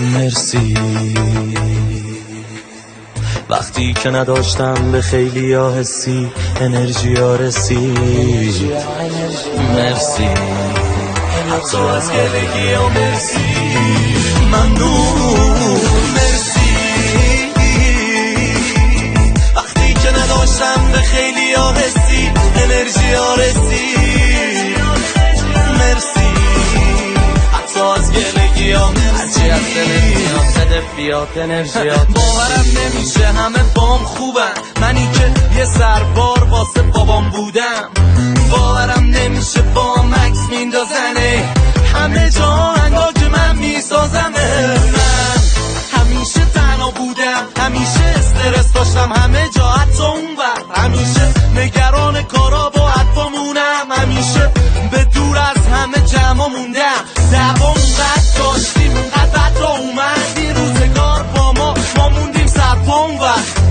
مرسی وقتی که نداشتم به خیلی ها حسی انرژی ها رسید. مرسی حتی از گلگی ها مرسی ممنون. مرسی وقتی که نداشتم به خیلی ها حسی انرژی ها رسید. مرسی حتی از گلگی ها مرسی. هرچی از دلت میاد بده بیاد انرژیات. باورم نمیشه همه بام خوبن، منی که یه سربار واسه بابام بودم. باورم نمیشه با مکس میندازنه همه جا آهنگا که من میسازمه. من همیشه تنها بودم، همیشه استرس داشتم همه جا حتی اون وقت. همیشه نگران کارا با حرفامونم، همیشه به دور از همه جمع موندم. دوام قد داشتیم قد بد را اومد این روزگار با ما موندیم سرپا اون وقت.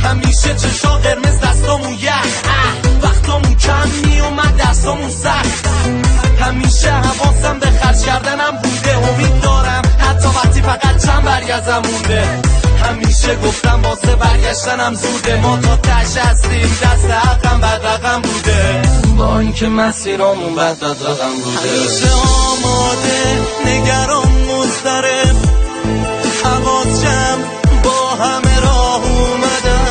همیشه چشا قرمز دستامون یخ وقتامون کم میومد دستامون سخت. همیشه حواسم به خرج کردنم بوده، امید دارم حتی وقتی فقط چند برگزم مونده. همیشه گفتم واسه برگشتنم زوده، ما تا تش هستیم دست حقم بد رقم بوده. با اینکه مسیرامون بد رقم بوده. همیشه آماده نگران مضطرب حواس جمع با همه راه اومدم.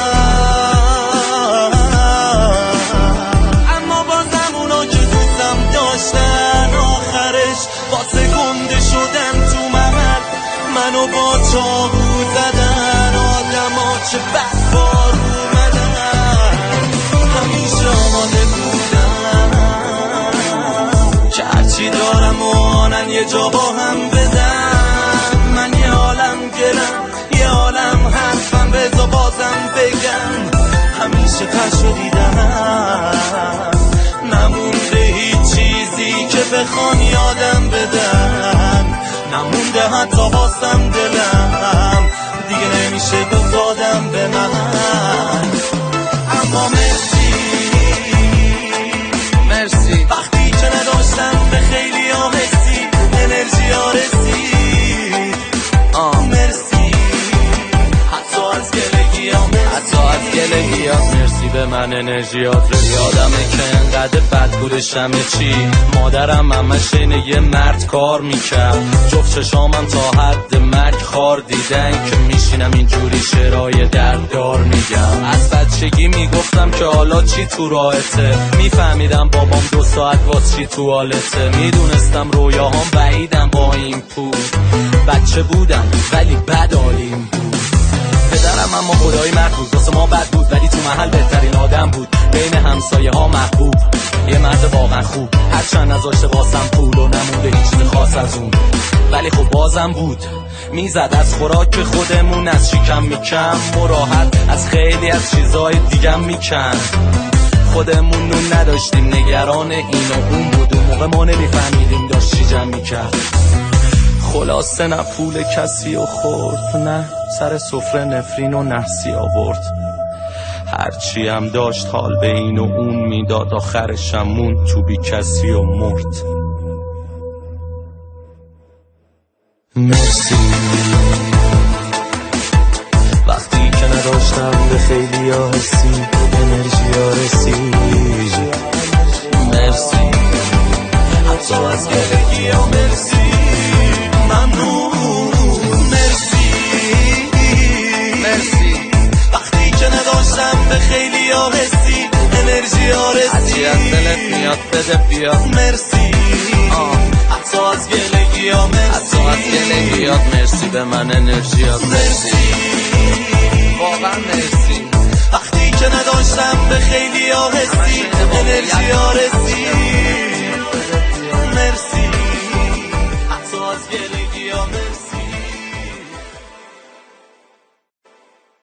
اما بازم اونا که دوستم داشتن آخرش واسه گنده شدن تو محل منو با چاقو زدن. آدم ها چه بدبار اومدن. همیشه آماده بودن که هرچی دارم و آنن یه جا با هم بدن. من یه عالم گلم یه عالم حرفم بزا بازم بگم. همیشه تشو دیدم نمونده هیچ چیزی که بخوان یادم بدن. نمونده حتی واسم دلم دیگه نمیشه گفت آدم به من. اما مرسی مرسی وقتی که نداشتم به خیلی ها حسی انرژی ها رسید. مرسی حتی از گلگی ها حتی از گلگی ها مرسی به من انرژیات رسید. یادمه که انقدر بد بودش همه چی، مادرم همش اینه یه مرد کار میکرد. جفت چشامم تا حد مرگ خار دیدن که میشینم اینجوری شعرهای درددار میگم. از بچگی میگفتم که حالا چی تو راهته، میفهمیدم بابام 2 ساعت واس چی توالته. میدونستم رویاهام بعیدم با این پول. بچه بودم ولی بد عالیم بود. پدرم اما خدای مرد بود، واسه ما بد بود ولی تو محل بهترین آدم بود. بین همسایه ها محبوب، یه مرد واقعا خوب. هرچند نذاشته واسم پول و نمونده هیچ چیز خاص از اون، ولی خب بازم بود. میزد از خوراک خودمون از شکم میکم و راحت از خیلی از چیزای دیگم میکن. خودمون نون نداشتیم نگران این و اون بود. اون موقع ما نمیفهمیدیم داشت چی جمع میکرد. خلاصه نه پول کسی و خورد، نه سر سفره نفرین و نحسی آورد. هرچی هم داشت حال به این و اون میداد، آخرشم مون تو بی کسی و مرد. مرسی وقتی که نداشتم به خیلی ها حسی انرژی ها رسید. مرسی حتی از گلگی ها مرسی ممنون. مرسی مرسی وقتی که نداشتم به خیلی ها حسی انرژی ها رسید. هرچی از دلت میاد بده بیاد. مرسی حتی از گلگی ها مرسی. حتی از گلگی ها مرسی به من انرژی ها مرسی. واقعا مرسی وقتی که نداشتم به خیلی ها حسی انرژی ها رسید.